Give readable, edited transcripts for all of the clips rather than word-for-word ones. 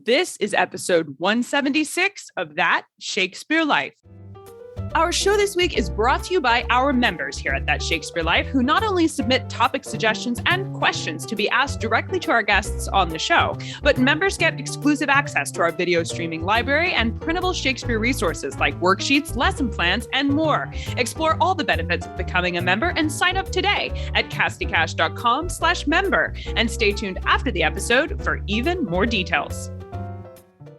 This is episode 176 of That Shakespeare Life. Our show this week is brought to you by our members here at That Shakespeare Life, who not only submit topic suggestions and questions to be asked directly to our guests on the show, but members get exclusive access to our video streaming library and printable Shakespeare resources like worksheets, lesson plans, and more. Explore all the benefits of becoming a member and sign up today at cassidycash.com/member. And stay tuned after the episode for even more details.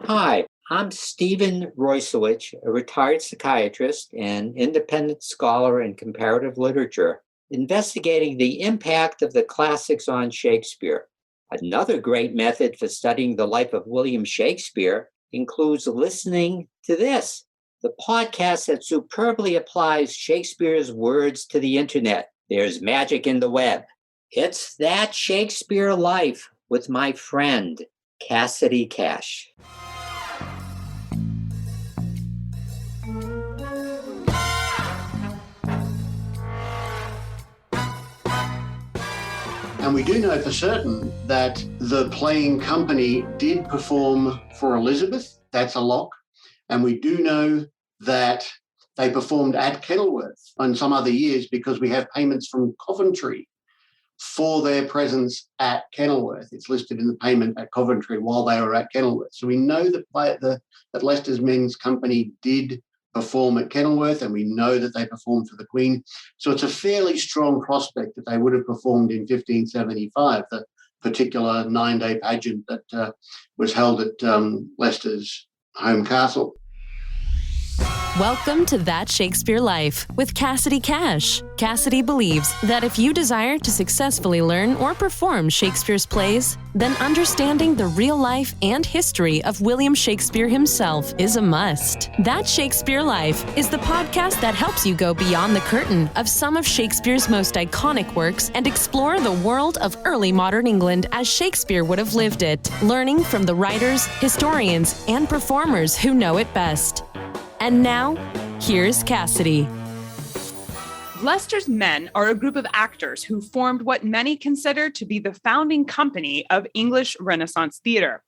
Hi, I'm Stephen Roysowich, a retired psychiatrist and independent scholar in comparative literature, investigating the impact of the classics on Shakespeare. Another great method for studying the life of William Shakespeare includes listening to this, the podcast that superbly applies Shakespeare's words to the internet. There's magic in the web. It's That Shakespeare Life with my friend, Cassidy Cash. And we do know for certain that the playing company did perform for Elizabeth. That's a lock. And we do know that they performed at Kenilworth in some other years because we have payments from Coventry for their presence at Kenilworth. It's listed in the payment at Coventry while they were at Kenilworth. So we know that Leicester's Men's Company did perform at Kenilworth, and we know that they performed for the Queen. So it's a fairly strong prospect that they would have performed in 1575, the particular 9-day pageant that was held at Leicester's home castle. Welcome to That Shakespeare Life with Cassidy Cash. Cassidy believes that if you desire to successfully learn or perform Shakespeare's plays, then understanding the real life and history of William Shakespeare himself is a must. That Shakespeare Life is the podcast that helps you go beyond the curtain of some of Shakespeare's most iconic works and explore the world of early modern England as Shakespeare would have lived it, learning from the writers, historians, and performers who know it best. And now, here's Cassidy. Leicester's Men are a group of actors who formed what many consider to be the founding company of English Renaissance theatre.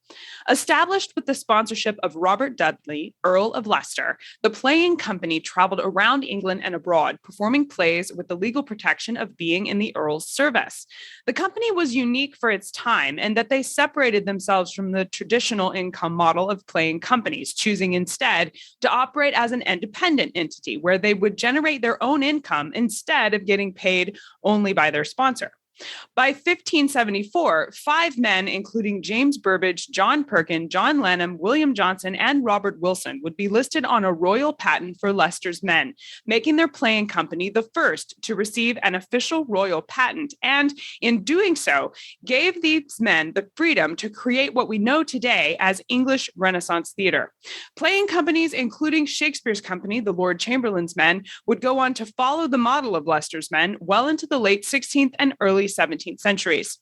Established with the sponsorship of Robert Dudley, Earl of Leicester, the playing company traveled around England and abroad, performing plays with the legal protection of being in the Earl's service. The company was unique for its time in that they separated themselves from the traditional income model of playing companies, choosing instead to operate as an independent entity where they would generate their own income instead of getting paid only by their sponsor. By 1574, 5 men, including James Burbage, John Perkin, John Lanham, William Johnson, and Robert Wilson, would be listed on a royal patent for Leicester's Men, making their playing company the first to receive an official royal patent, and in doing so, gave these men the freedom to create what we know today as English Renaissance theatre. Playing companies, including Shakespeare's company, the Lord Chamberlain's Men, would go on to follow the model of Leicester's Men well into the late 16th and early 17th centuries.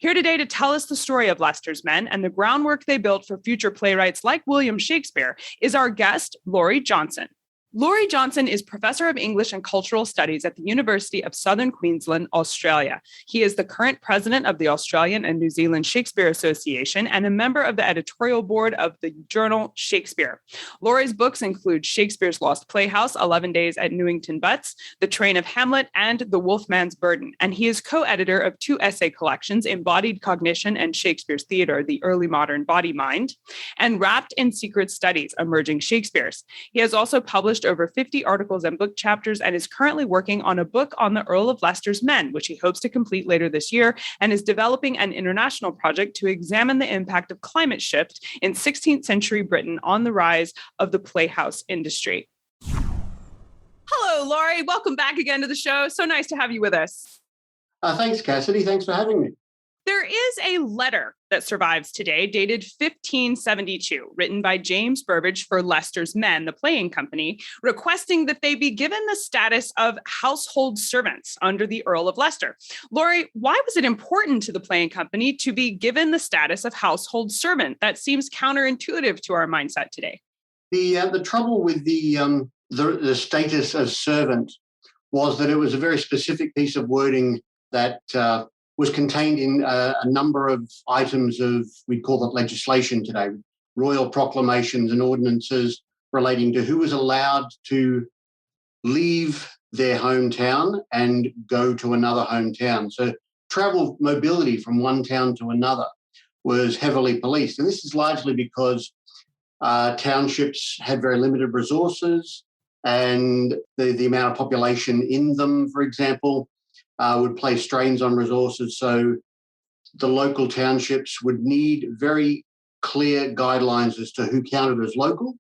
Here today to tell us the story of Leicester's Men and the groundwork they built for future playwrights like William Shakespeare is our guest, Laurie Johnson. Laurie Johnson is Professor of English and Cultural Studies at the University of Southern Queensland, Australia. He is the current president of the Australian and New Zealand Shakespeare Association and a member of the editorial board of the journal Shakespeare. Laurie's books include Shakespeare's Lost Playhouse, 11 Days at Newington Butts, The Train of Hamlet, and The Wolfman's Burden. And he is co-editor of 2 essay collections, Embodied Cognition and Shakespeare's Theatre, The Early Modern Body-Mind, and Wrapped in Secret Studies, Emerging Shakespeares. He has also published over 50 articles and book chapters and is currently working on a book on the Earl of Leicester's Men, which he hopes to complete later this year, and is developing an international project to examine the impact of climate shift in 16th century Britain on the rise of the playhouse industry. Hello, Laurie. Welcome back again to the show. So nice to have you with us. Thanks, Cassidy. Thanks for having me. There is a letter that survives today, dated 1572, written by James Burbage for Leicester's Men, the playing company, requesting that they be given the status of household servants under the Earl of Leicester. Laurie, why was it important to the playing company to be given the status of household servant? That seems counterintuitive to our mindset today. The trouble with the status of servant was that it was a very specific piece of wording that was contained in a number of items of, we call it legislation today, royal proclamations and ordinances relating to who was allowed to leave their hometown and go to another hometown. So travel, mobility from one town to another was heavily policed. And this is largely because townships had very limited resources, and the amount of population in them, for example, would place strains on resources. So the local townships would need very clear guidelines as to who counted as local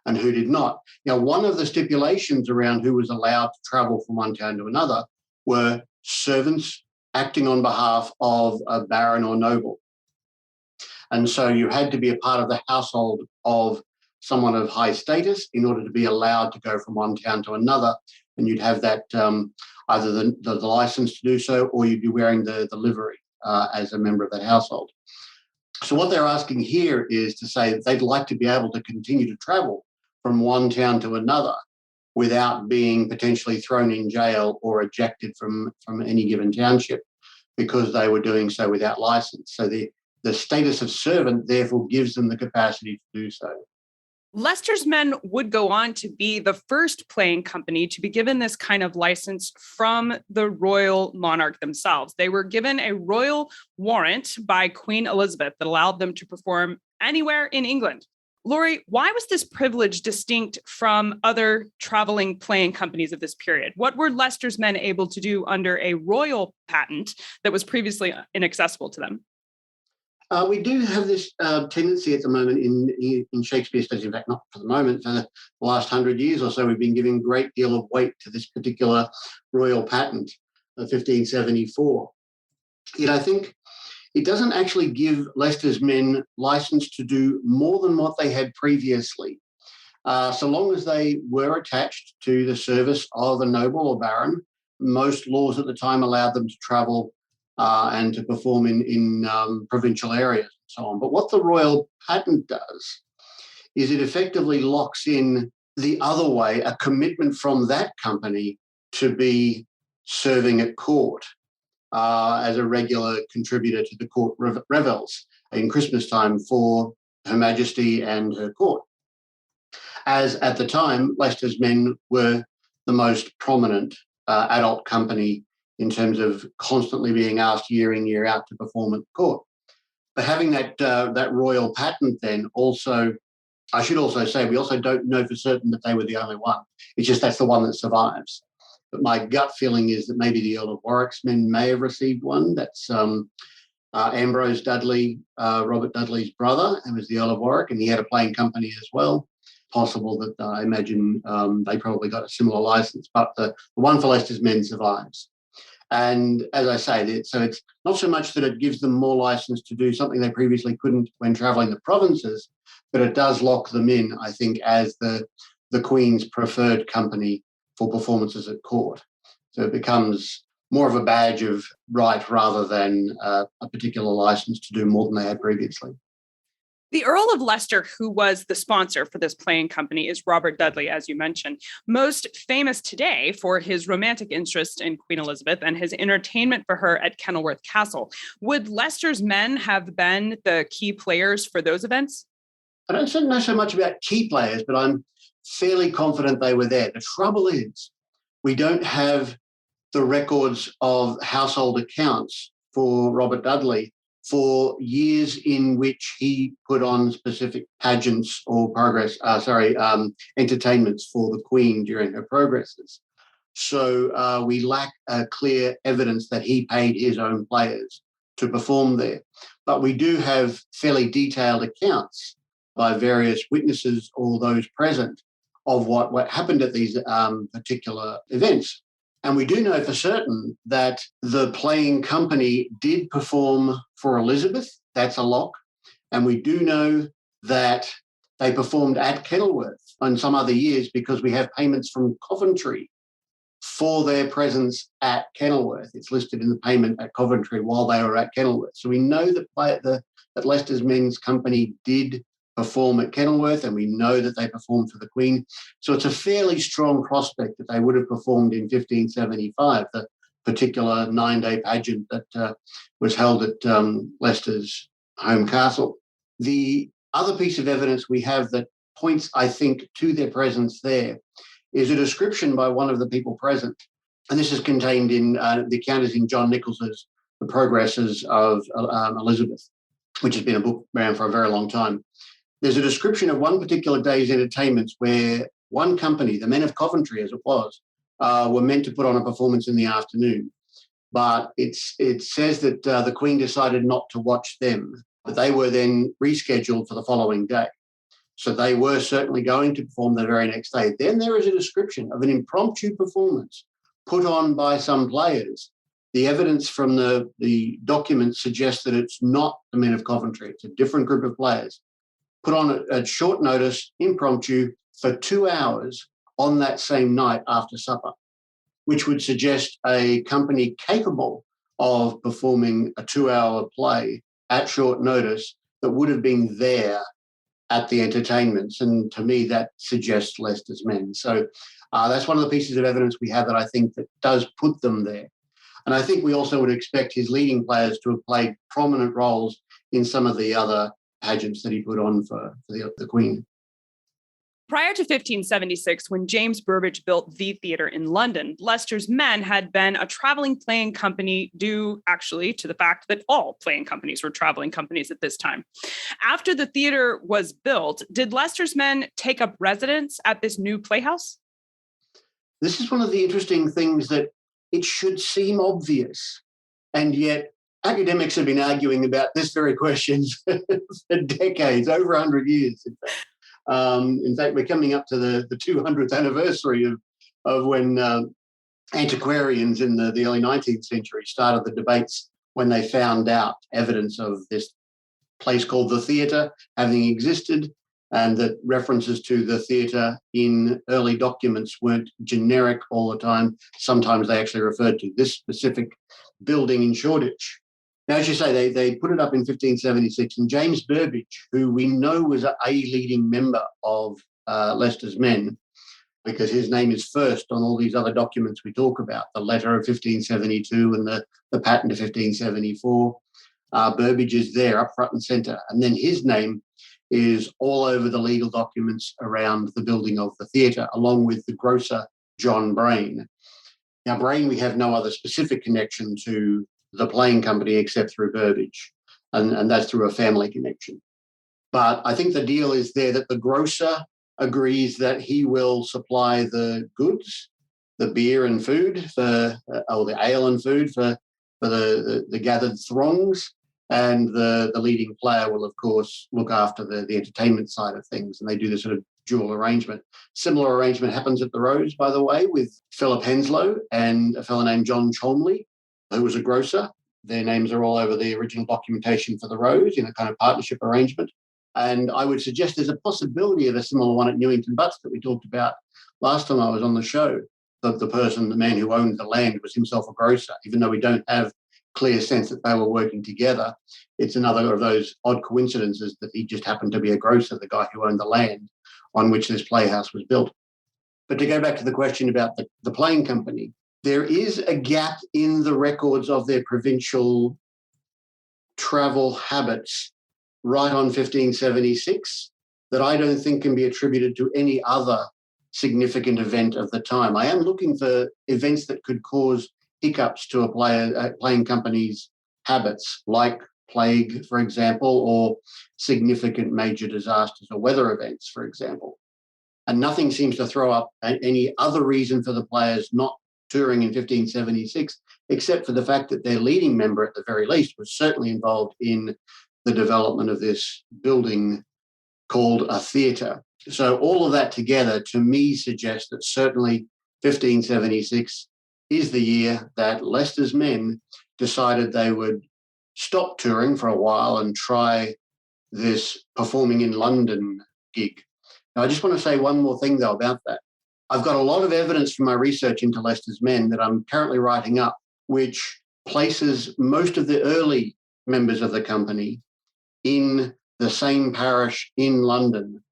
and who did not. Now, one of the stipulations around who was allowed to travel from one town to another were servants acting on behalf of a baron or noble. And so you had to be a part of the household of someone of high status in order to be allowed to go from one town to another. And you'd have that either the license to do so, or you'd be wearing the livery as a member of that household. So what they're asking here is to say that they'd like to be able to continue to travel from one town to another without being potentially thrown in jail or ejected from any given township because they were doing so without license. So the status of servant therefore gives them the capacity to do so. Leicester's men would go on to be the first playing company to be given this kind of license from the royal monarch themselves. They were given a royal warrant by Queen Elizabeth that allowed them to perform anywhere in England. Laurie, why was this privilege distinct from other traveling playing companies of this period? What were Leicester's men able to do under a royal patent that was previously inaccessible to them? We do have this tendency at the moment in Shakespeare studies, in fact, not for the moment, for the last 100 years or so, we've been giving a great deal of weight to this particular royal patent of 1574. Yet I think it doesn't actually give Leicester's men license to do more than what they had previously. So long as they were attached to the service of a noble or baron, most laws at the time allowed them to travel and to perform in provincial areas and so on. But what the royal patent does is it effectively locks in the other way, a commitment from that company to be serving at court as a regular contributor to the court revels in Christmas time for Her Majesty and her court. As at the time, Leicester's men were the most prominent adult company in terms of constantly being asked year in, year out to perform at court. But having that royal patent then also, I should also say, we also don't know for certain that they were the only one. It's just that's the one that survives. But my gut feeling is that maybe the Earl of Warwick's men may have received one. That's Ambrose Dudley, Robert Dudley's brother, and was the Earl of Warwick, and he had a playing company as well. Possible that I imagine they probably got a similar license, but the one for Leicester's men survives. And as I say, so it's not so much that it gives them more license to do something they previously couldn't when travelling the provinces, but it does lock them in, I think, as the Queen's preferred company for performances at court. So it becomes more of a badge of right rather than a particular license to do more than they had previously. The Earl of Leicester, who was the sponsor for this playing company, is Robert Dudley, as you mentioned, most famous today for his romantic interest in Queen Elizabeth and his entertainment for her at Kenilworth Castle. Would Leicester's men have been the key players for those events? I don't know so much about key players, but I'm fairly confident they were there. The trouble is we don't have the records of household accounts for Robert Dudley for years in which he put on specific pageants or entertainments for the Queen during her progresses. So we lack clear evidence that he paid his own players to perform there. But we do have fairly detailed accounts by various witnesses or those present of what happened at these particular events. And we do know for certain that the playing company did perform for Elizabeth. That's a lock. And we do know that they performed at Kenilworth in some other years because we have payments from Coventry for their presence at Kenilworth. It's listed in the payment at Coventry while they were at Kenilworth. So we know that Leicester's Men's Company did perform at Kenilworth, and we know that they performed for the Queen. So it's a fairly strong prospect that they would have performed in 1575, the particular 9-day pageant that was held at Leicester's home castle. The other piece of evidence we have that points, I think, to their presence there is a description by one of the people present. And this is contained in the account is in John Nichols's The Progresses of Elizabeth, which has been a book around for a very long time. There's a description of one particular day's entertainments where one company, the Men of Coventry as it was, were meant to put on a performance in the afternoon. But it says that the Queen decided not to watch them, but they were then rescheduled for the following day. So they were certainly going to perform the very next day. Then there is a description of an impromptu performance put on by some players. The evidence from the documents suggests that it's not the Men of Coventry. It's a different group of players put on at short notice, impromptu, for 2 hours on that same night after supper, which would suggest a company capable of performing a 2-hour play at short notice that would have been there at the entertainments. And to me, that suggests Leicester's Men. So that's one of the pieces of evidence we have that I think that does put them there. And I think we also would expect his leading players to have played prominent roles in some of the other pageants that he put on for the Queen. Prior to 1576, when James Burbage built the theatre in London, Leicester's Men had been a traveling playing company due actually to the fact that all playing companies were traveling companies at this time. After the theatre was built, did Leicester's Men take up residence at this new playhouse? This is one of the interesting things that it should seem obvious, and yet academics have been arguing about this very question for decades, over 100 years, in fact. In fact, we're coming up to the 200th anniversary of when antiquarians in the early 19th century started the debates when they found out evidence of this place called the theatre having existed, and that references to the theatre in early documents weren't generic all the time. Sometimes they actually referred to this specific building in Shoreditch. Now, as you say, they put it up in 1576, and James Burbage, who we know was a leading member of Leicester's Men, because his name is first on all these other documents we talk about, the letter of 1572 and the patent of 1574. Burbage is there up front and centre, and then his name is all over the legal documents around the building of the theatre, along with the grocer John Brain. Now, Brain, we have no other specific connection to the playing company except through Burbage, and that's through a family connection. But I think the deal is there that the grocer agrees that he will supply the goods, the beer and food, or the ale and food for the gathered throngs, and the leading player will, of course, look after the entertainment side of things, and they do this sort of dual arrangement. Similar arrangement happens at the Rose, by the way, with Philip Henslow and a fellow named John Cholmley, who was a grocer. Their names are all over the original documentation for the Rose in a kind of partnership arrangement. And I would suggest there's a possibility of a similar one at Newington Butts that we talked about last time I was on the show. The man who owned the land was himself a grocer, even though we don't have clear sense that they were working together. It's another of those odd coincidences that he just happened to be a grocer, the guy who owned the land on which this playhouse was built. But to go back to the question about the playing company, there is a gap in the records of their provincial travel habits right on 1576 that I don't think can be attributed to any other significant event of the time. I am looking for events that could cause hiccups to a playing company's habits, like plague, for example, or significant major disasters or weather events, for example. And nothing seems to throw up any other reason for the players not touring in 1576, except for the fact that their leading member, at the very least, was certainly involved in the development of this building called a theatre. So all of that together, to me, suggests that certainly 1576 is the year that Leicester's Men decided they would stop touring for a while and try this performing in London gig. Now, I just want to say one more thing, though, about that. I've got a lot of evidence from my research into Leicester's Men that I'm currently writing up, which places most of the early members of the company in the same parish in London.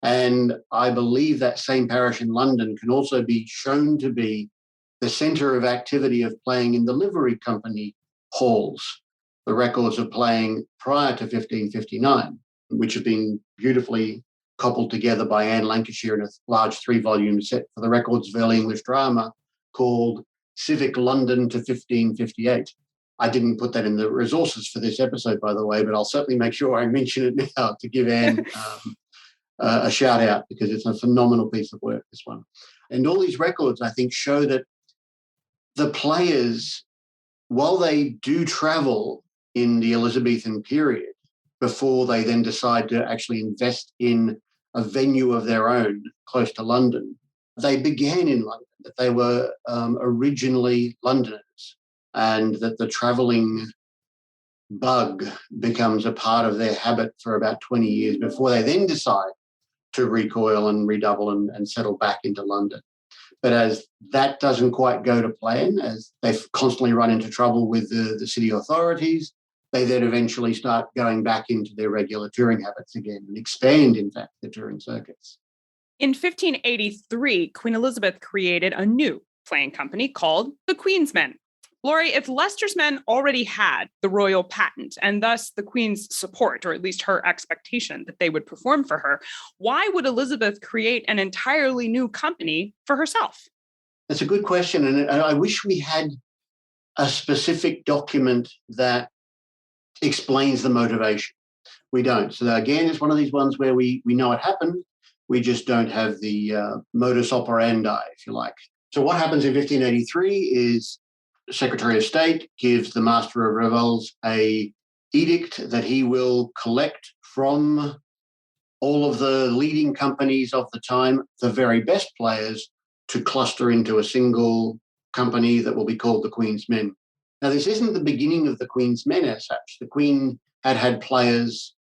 And I believe that same parish in London can also be shown to be the centre of activity of playing in the livery company halls, the records of playing prior to 1559. which have been beautifully cobbled together by Anne Lancashire in a large 3-volume set for the Records of Early English Drama called Civic London to 1558. I didn't put that in the resources for this episode, by the way, but I'll certainly make sure I mention it now to give Anne a shout out, because it's a phenomenal piece of work, this one. And all these records, I think, show that the players, while they do travel in the Elizabethan period, before they then decide to actually invest in a venue of their own close to London, they began in London, that they were originally Londoners, and that the travelling bug becomes a part of their habit for about 20 years before they then decide to recoil and redouble and settle back into London. But as that doesn't quite go to plan, as they constantly run into trouble with the city authorities, they then eventually start going back into their regular touring habits again and expand, in fact, the touring circuits. In 1583, Queen Elizabeth created a new playing company called the Queen's Men. Laurie, if Leicester's Men already had the royal patent and thus the Queen's support, or at least her expectation that they would perform for her, why would Elizabeth create an entirely new company for herself? That's a good question. And I wish we had a specific document that explains the motivation. We don't. So again, it's one of these ones where we know it happened. We just don't have the modus operandi, if you like. So what happens in 1583 is the Secretary of State gives the Master of Revels a edict that he will collect from all of the leading companies of the time, the very best players, to cluster into a single company that will be called the Queen's Men. Now, this isn't the beginning of the Queen's Men as such. The Queen had players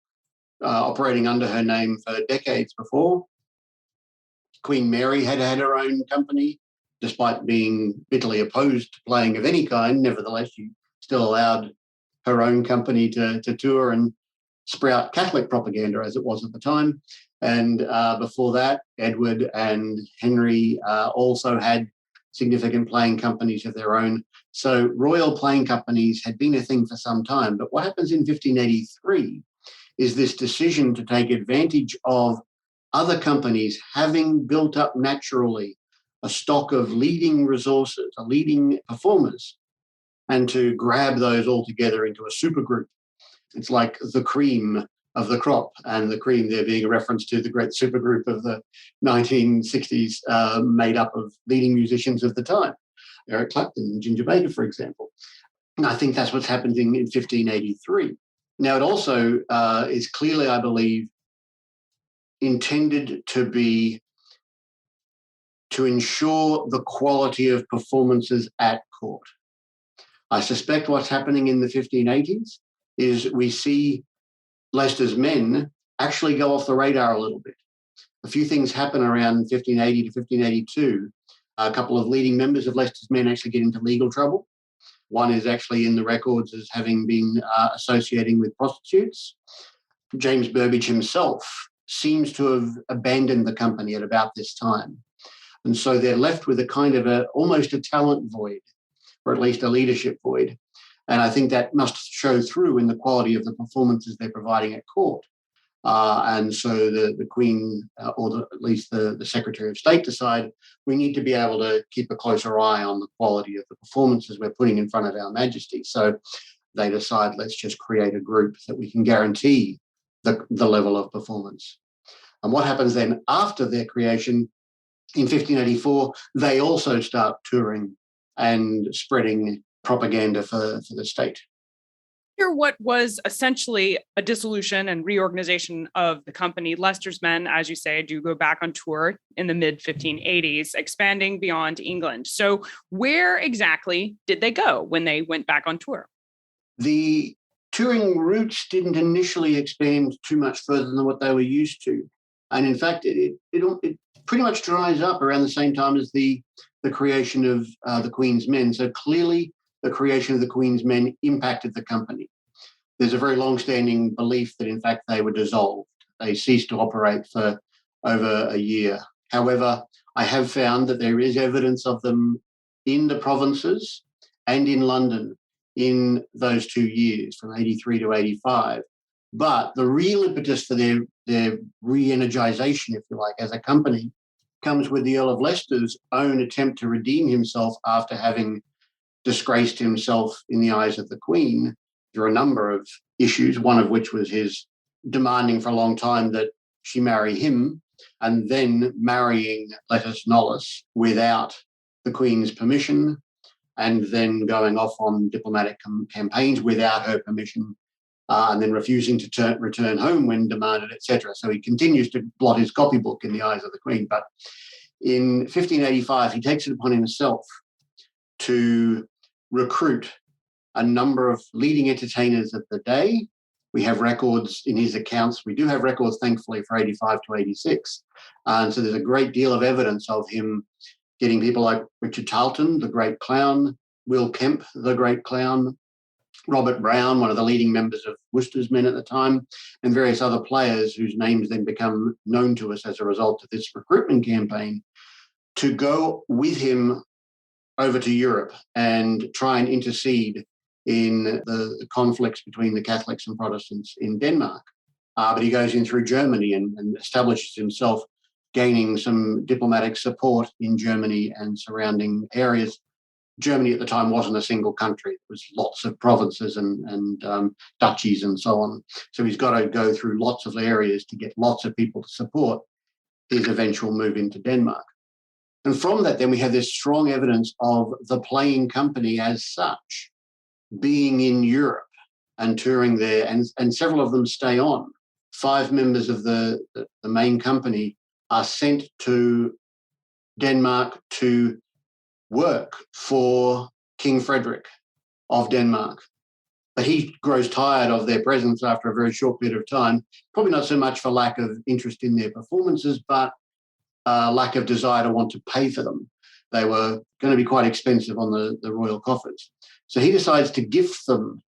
operating under her name for decades before. Queen Mary had her own company, despite being bitterly opposed to playing of any kind. Nevertheless, she still allowed her own company to tour and sprout Catholic propaganda, as it was at the time. And before that, Edward and Henry also had significant playing companies of their own. So royal playing companies had been a thing for some time. But what happens in 1583 is this decision to take advantage of other companies having built up naturally a stock of leading resources, leading performers, and to grab those all together into a supergroup. It's like the cream of the crop, and the cream there being a reference to the great supergroup of the 1960s made up of leading musicians of the time, Eric Clapton and Ginger Baker, for example. And I think that's what's happened in 1583. Now, it also is clearly, I believe, intended to ensure the quality of performances at court. I suspect what's happening in the 1580s is we see Leicester's Men actually go off the radar a little bit. A few things happen around 1580 to 1582. A couple of leading members of Leicester's Men actually get into legal trouble. One is actually in the records as having been associating with prostitutes. James Burbage himself seems to have abandoned the company at about this time. And so they're left with a kind of almost a talent void, or at least a leadership void. And I think that must show through in the quality of the performances they're providing at court. And so the Queen, or at least the Secretary of State, decide we need to be able to keep a closer eye on the quality of the performances we're putting in front of Our Majesty. So they decide, let's just create a group that we can guarantee the level of performance. And what happens then after their creation, in 1584, they also start touring and spreading propaganda for the state. Here, what was essentially a dissolution and reorganization of the company, Leicester's Men, as you say, do go back on tour in the mid-1580s, expanding beyond England. So where exactly did they go when they went back on tour? The touring routes didn't initially expand too much further than what they were used to. And in fact, it pretty much dries up around the same time as the creation of the Queen's Men. So clearly, the creation of the Queen's Men impacted the company. There's a very long-standing belief that, in fact, they were dissolved. They ceased to operate for over a year. However, I have found that there is evidence of them in the provinces and in London in those 2 years, from 83 to 85. But the real impetus for their re-energization, if you like, as a company, comes with the Earl of Leicester's own attempt to redeem himself after having disgraced himself in the eyes of the Queen through a number of issues, one of which was his demanding for a long time that she marry him, and then marrying Letus Nollis without the Queen's permission, and then going off on diplomatic campaigns without her permission, and then refusing to return home when demanded, etc. So he continues to blot his copybook in the eyes of the Queen. But in 1585, he takes it upon himself to recruit a number of leading entertainers of the day. We have records in his accounts. We do have records, thankfully, for 85 to 86. And so there's a great deal of evidence of him getting people like Richard Tarleton, the great clown, Will Kemp, the great clown, Robert Brown, one of the leading members of Worcester's Men at the time, and various other players whose names then become known to us as a result of this recruitment campaign, to go with him over to Europe and try and intercede in the conflicts between the Catholics and Protestants in Denmark. But he goes in through Germany and establishes himself, gaining some diplomatic support in Germany and surrounding areas. Germany at the time wasn't a single country. There was lots of provinces and duchies and so on. So he's got to go through lots of areas to get lots of people to support his eventual move into Denmark. And from that, then we have this strong evidence of the playing company as such being in Europe and touring there, and several of them stay on. 5 members of the main company are sent to Denmark to work for King Frederick of Denmark. But he grows tired of their presence after a very short period of time, probably not so much for lack of interest in their performances, but lack of desire to want to pay for them. They were going to be quite expensive on the royal coffers. So he decides to gift them,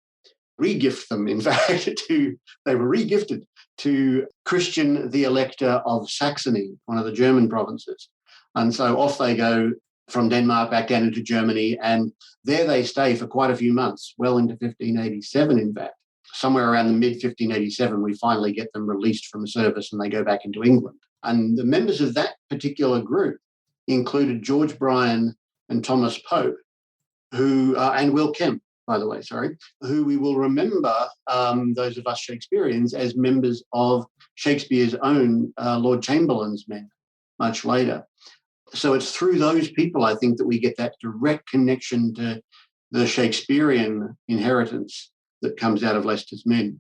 re-gift them, in fact, they were re-gifted to Christian the Elector of Saxony, one of the German provinces. And so off they go from Denmark back down into Germany, and there they stay for quite a few months, well into 1587, in fact. Somewhere around the mid-1587, we finally get them released from service and they go back into England. And the members of that particular group included George Bryan and Thomas Pope, who and Will Kemp, by the way, who we will remember, those of us Shakespeareans, as members of Shakespeare's own Lord Chamberlain's men much later. So it's through those people, I think, that we get that direct connection to the Shakespearean inheritance that comes out of Leicester's Men.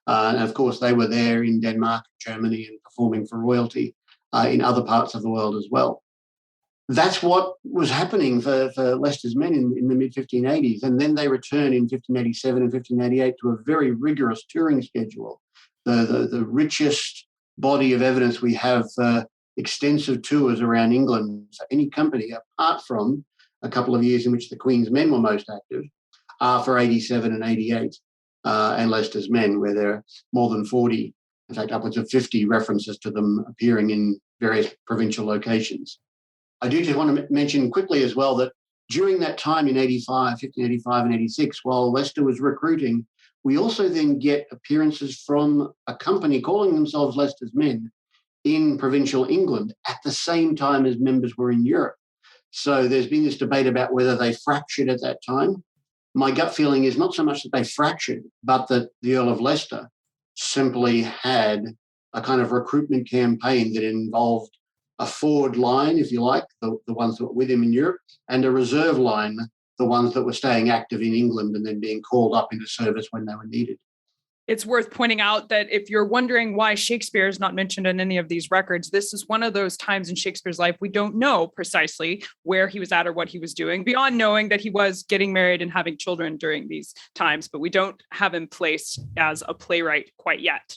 And of course, they were there in Denmark, Germany, and performing for royalty in other parts of the world as well. That's what was happening for Leicester's Men in the mid-1580s. And then they return in 1587 and 1588 to a very rigorous touring schedule. The richest body of evidence we have for extensive tours around England. So any company, apart from a couple of years in which the Queen's Men were most active, are for 87 and 88, and Leicester's Men, where there are more than 40, in fact, upwards of 50 references to them appearing in various provincial locations. I do just want to mention quickly as well that during that time in 1585 and 86, while Leicester was recruiting, we also then get appearances from a company calling themselves Leicester's Men in provincial England at the same time as members were in Europe. So there's been this debate about whether they fractured at that time. My gut feeling is not so much that they fractured, but that the Earl of Leicester simply had a kind of recruitment campaign that involved a forward line, if you like, the ones that were with him in Europe, and a reserve line, the ones that were staying active in England and then being called up into service when they were needed. It's worth pointing out that if you're wondering why Shakespeare is not mentioned in any of these records, this is one of those times in Shakespeare's life we don't know precisely where he was at or what he was doing, beyond knowing that he was getting married and having children during these times, but we don't have him placed as a playwright quite yet.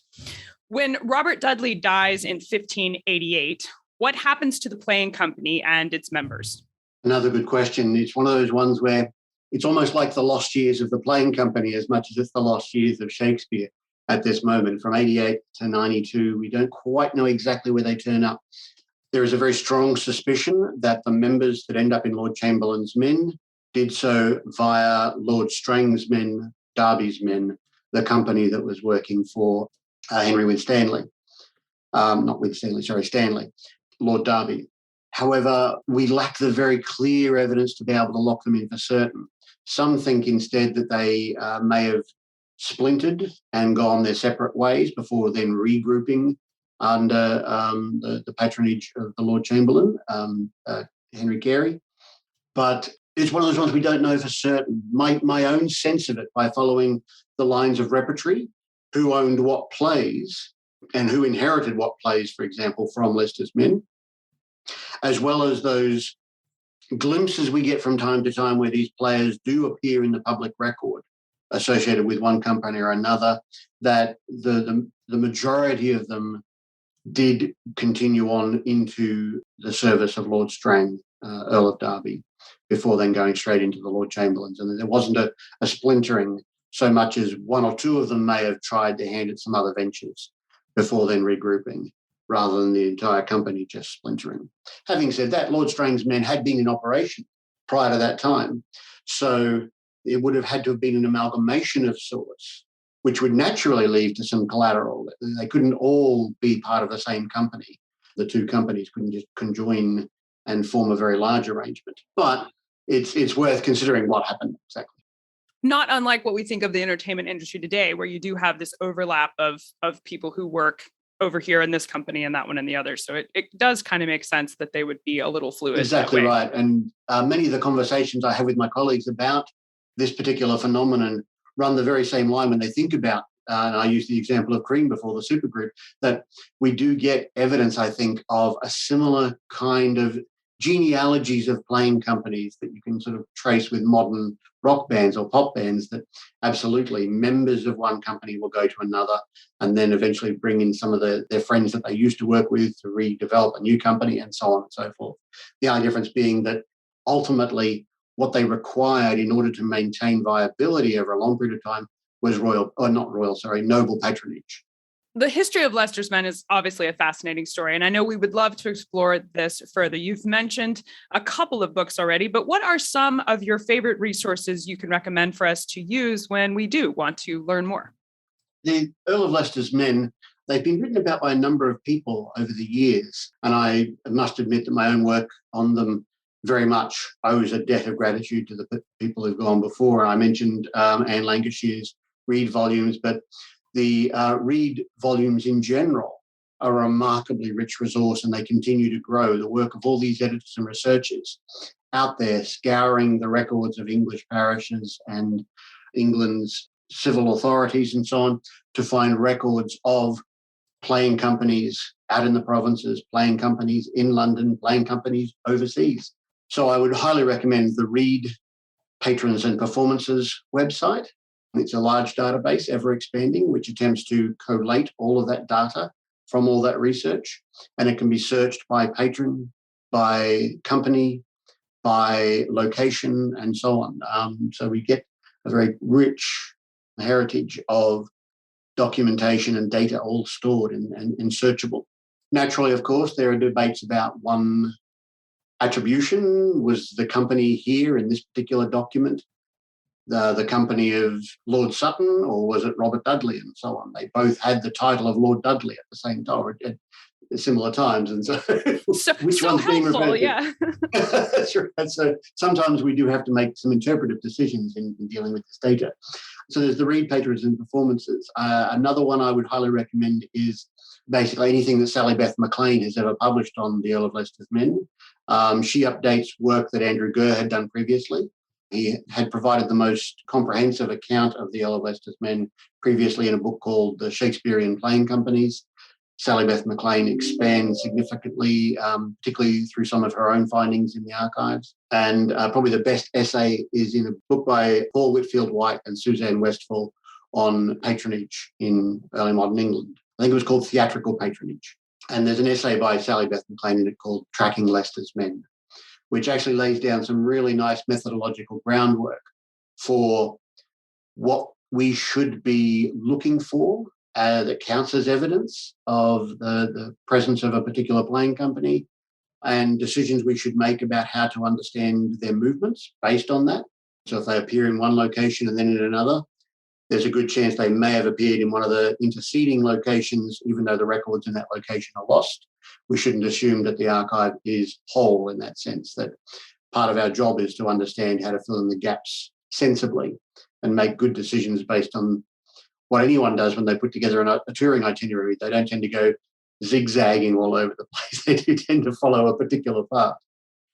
When Robert Dudley dies in 1588, what happens to the playing company and its members? Another good question. It's one of those ones where it's almost like the lost years of the playing company as much as it's the lost years of Shakespeare at this moment. From 88 to 92, we don't quite know exactly where they turn up. There is a very strong suspicion that the members that end up in Lord Chamberlain's Men did so via Lord Strang's men, Derby's men, the company that was working for Henry Winstanley. Not Winstanley, sorry, Stanley, Lord Derby. However, we lack the very clear evidence to be able to lock them in for certain. Some think instead that they may have splintered and gone their separate ways before then regrouping under the patronage of the Lord Chamberlain, Henry Carey. But it's one of those ones we don't know for certain. My own sense of it, by following the lines of repertory, who owned what plays and who inherited what plays, for example, from Leicester's men, as well as those glimpses we get from time to time where these players do appear in the public record associated with one company or another, that the majority of them did continue on into the service of Lord Strang, Earl of Derby, before then going straight into the Lord Chamberlains. And there wasn't a splintering so much as one or two of them may have tried their hand at some other ventures before then regrouping, rather than the entire company just splintering. Having said that, Lord Strang's men had been in operation prior to that time, so it would have had to have been an amalgamation of sorts, which would naturally lead to some collateral. They couldn't all be part of the same company. The two companies couldn't just conjoin and form a very large arrangement. But it's worth considering what happened exactly. Not unlike what we think of the entertainment industry today, where you do have this overlap of people who work over here in this company and that one and the other. So it does kind of make sense that they would be a little fluid. Exactly right. And many of the conversations I have with my colleagues about this particular phenomenon run the very same line when they think about, and I used the example of Cream before, the supergroup, that we do get evidence, I think, of a similar kind of genealogies of playing companies that you can sort of trace with modern rock bands or pop bands, that absolutely members of one company will go to another and then eventually bring in some of their friends that they used to work with to redevelop a new company and so on and so forth. The only difference being that ultimately what they required in order to maintain viability over a long period of time was noble patronage. The history of Leicester's men is obviously a fascinating story, and I know we would love to explore this further. You've mentioned a couple of books already, but what are some of your favorite resources you can recommend for us to use when we do want to learn more? The Earl of Leicester's men, they've been written about by a number of people over the years, and I must admit that my own work on them very much owes a debt of gratitude to the people who've gone before. I mentioned Anne Lancashire's Read volumes, but the Read volumes in general are a remarkably rich resource, and they continue to grow. The work of all these editors and researchers out there scouring the records of English parishes and England's civil authorities and so on to find records of playing companies out in the provinces, playing companies in London, playing companies overseas. So I would highly recommend the Read Patrons and Performances website. It's a large database, ever expanding, which attempts to collate all of that data from all that research. And it can be searched by patron, by company, by location, and so on. So we get a very rich heritage of documentation and data all stored and searchable. Naturally, of course, there are debates about one attribution. Was the company here in this particular document the company of Lord Sutton, or was it Robert Dudley, and so on? They both had the title of Lord Dudley at the same time, at similar times, and so which one's being referred to? Yeah. That's right. So sometimes we do have to make some interpretive decisions in dealing with this data. So there's the Read Patrons and Performances. Another one I would highly recommend is basically anything that Sally Beth MacLean has ever published on the Earl of Leicester's men. She updates work that Andrew Gurr had done previously. He had provided the most comprehensive account of the Earl of Leicester's men previously in a book called The Shakespearean Playing Companies. Sally Beth MacLean expands significantly, particularly through some of her own findings in the archives. And probably the best essay is in a book by Paul Whitfield White and Suzanne Westphal on patronage in early modern England. I think it was called Theatrical Patronage. And there's an essay by Sally Beth MacLean in it called Tracking Leicester's Men, which actually lays down some really nice methodological groundwork for what we should be looking for that counts as evidence of the presence of a particular playing company, and decisions we should make about how to understand their movements based on that. So if they appear in one location and then in another, there's a good chance they may have appeared in one of the interceding locations, even though the records in that location are lost. We shouldn't assume that the archive is whole in that sense, that part of our job is to understand how to fill in the gaps sensibly and make good decisions based on what anyone does when they put together a touring itinerary. They don't tend to go zigzagging all over the place. They do tend to follow a particular path.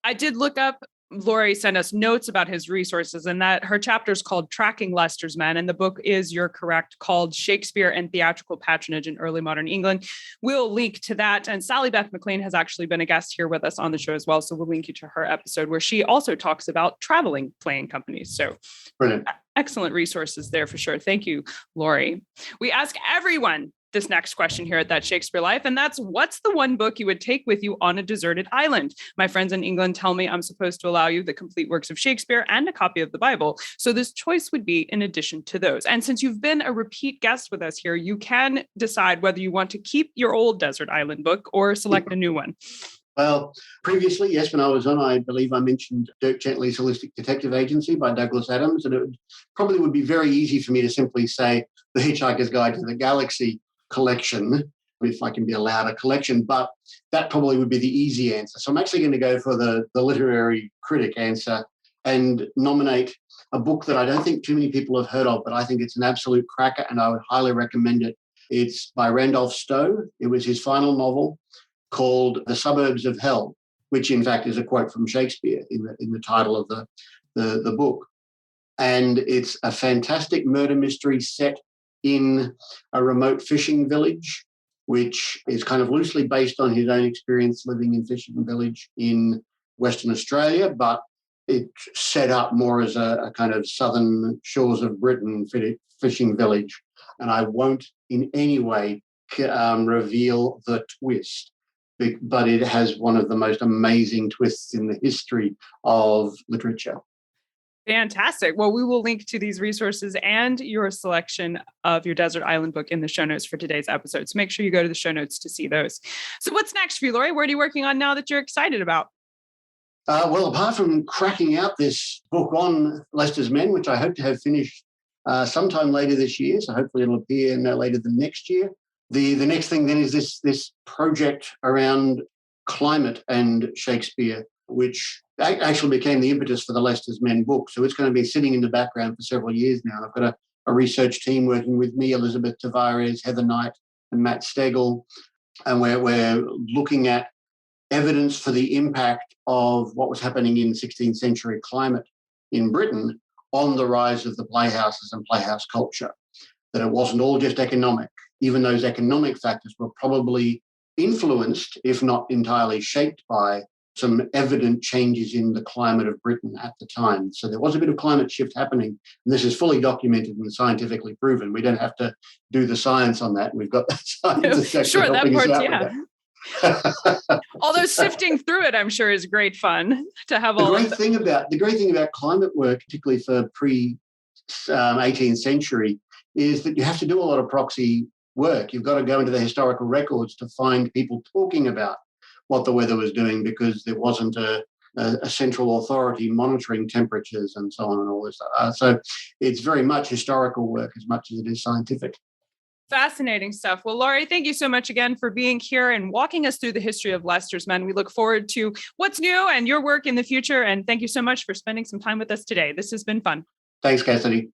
I did look up, Laurie sent us notes about his resources, and that her chapter is called Tracking Leicester's Men, and the book is, you're correct, called Shakespeare and Theatrical Patronage in Early Modern England. We'll link to that. And Sally Beth McLean has actually been a guest here with us on the show as well. So we'll link you to her episode where she also talks about traveling playing companies. So brilliant. Excellent resources there for sure. Thank you, Laurie. We ask everyone this next question here at That Shakespeare Life, and that's, what's the one book you would take with you on a deserted island? My friends in England tell me I'm supposed to allow you the complete works of Shakespeare and a copy of the Bible. So this choice would be in addition to those. And since you've been a repeat guest with us here, you can decide whether you want to keep your old desert island book or select a new one. Well, previously, yes, when I was on, I believe I mentioned Dirk Gently's Holistic Detective Agency by Douglas Adams, and it probably would be very easy for me to simply say The Hitchhiker's Guide to the Galaxy collection, if I can be allowed a collection, but that probably would be the easy answer. So I'm actually going to go for the literary critic answer and nominate a book that I don't think too many people have heard of, but I think it's an absolute cracker and I would highly recommend it. It's by Randolph Stowe. It was his final novel called The Suburbs of Hell, which in fact is a quote from Shakespeare in the title of the book. And it's a fantastic murder mystery set in a remote fishing village, which is kind of loosely based on his own experience living in fishing village in Western Australia, but it's set up more as a kind of southern shores of Britain fishing village. And I won't in any way reveal the twist, but it has one of the most amazing twists in the history of literature. Fantastic. Well, we will link to these resources and your selection of your Desert Island book in the show notes for today's episode. So make sure you go to the show notes to see those. So what's next for you, Laurie? What are you working on now that you're excited about? Well, apart from cracking out this book on Leicester's Men, which I hope to have finished sometime later this year, so hopefully it'll appear no later than next year. The next thing then is this project around climate and Shakespeare, which actually became the impetus for the Leicester's Men book. So it's going to be sitting in the background for several years now. I've got a research team working with me, Elizabeth Tavares, Heather Knight, and Matt Stegel, and we're looking at evidence for the impact of what was happening in 16th century climate in Britain on the rise of the playhouses and playhouse culture, that it wasn't all just economic. Even those economic factors were probably influenced, if not entirely shaped by, some evident changes in the climate of Britain at the time. So there was a bit of climate shift happening, and this is fully documented and scientifically proven. We don't have to do the science on that. We've got that science. Sure, that part's, yeah. Although sifting through it, I'm sure, is great fun to have all the great thing about climate work, particularly for pre-18th century, is that you have to do a lot of proxy work. You've got to go into the historical records to find people talking about what the weather was doing, because there wasn't a central authority monitoring temperatures and so on and all this. So it's very much historical work as much as it is scientific. Fascinating stuff. Well, Laurie, thank you so much again for being here and walking us through the history of Leicester's Men. We look forward to what's new and your work in the future. And thank you so much for spending some time with us today. This has been fun. Thanks, Cassidy.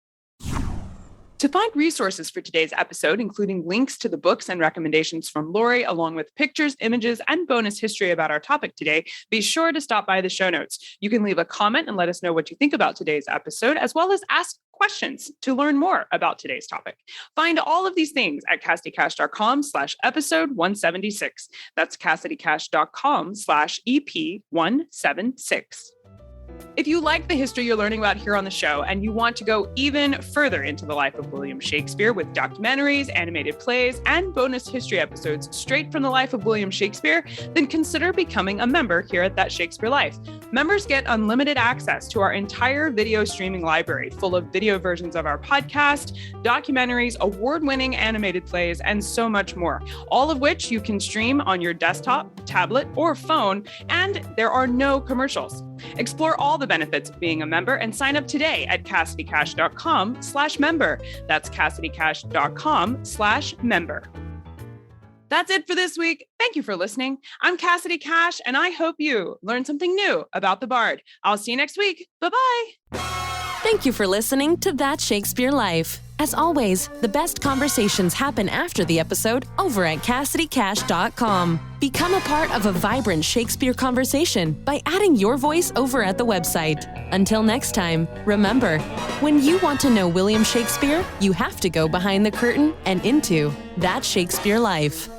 To find resources for today's episode, including links to the books and recommendations from Laurie, along with pictures, images, and bonus history about our topic today, be sure to stop by the show notes. You can leave a comment and let us know what you think about today's episode, as well as ask questions to learn more about today's topic. Find all of these things at CassidyCash.com/episode 176. That's CassidyCash.com/EP176. If you like the history you're learning about here on the show and you want to go even further into the life of William Shakespeare with documentaries, animated plays, and bonus history episodes straight from the life of William Shakespeare, then consider becoming a member here at That Shakespeare Life. Members get unlimited access to our entire video streaming library full of video versions of our podcast, documentaries, award-winning animated plays, and so much more, all of which you can stream on your desktop, tablet, or phone, and there are no commercials. Explore all all the benefits of being a member and sign up today at CassidyCash.com/member. That's CassidyCash.com/member. That's it for this week. Thank you for listening. I'm Cassidy Cash, and I hope you learned something new about the Bard. I'll see you next week. Bye-bye. Thank you for listening to That Shakespeare Life. As always, the best conversations happen after the episode over at CassidyCash.com. Become a part of a vibrant Shakespeare conversation by adding your voice over at the website. Until next time, remember, when you want to know William Shakespeare, you have to go behind the curtain and into That Shakespeare Life.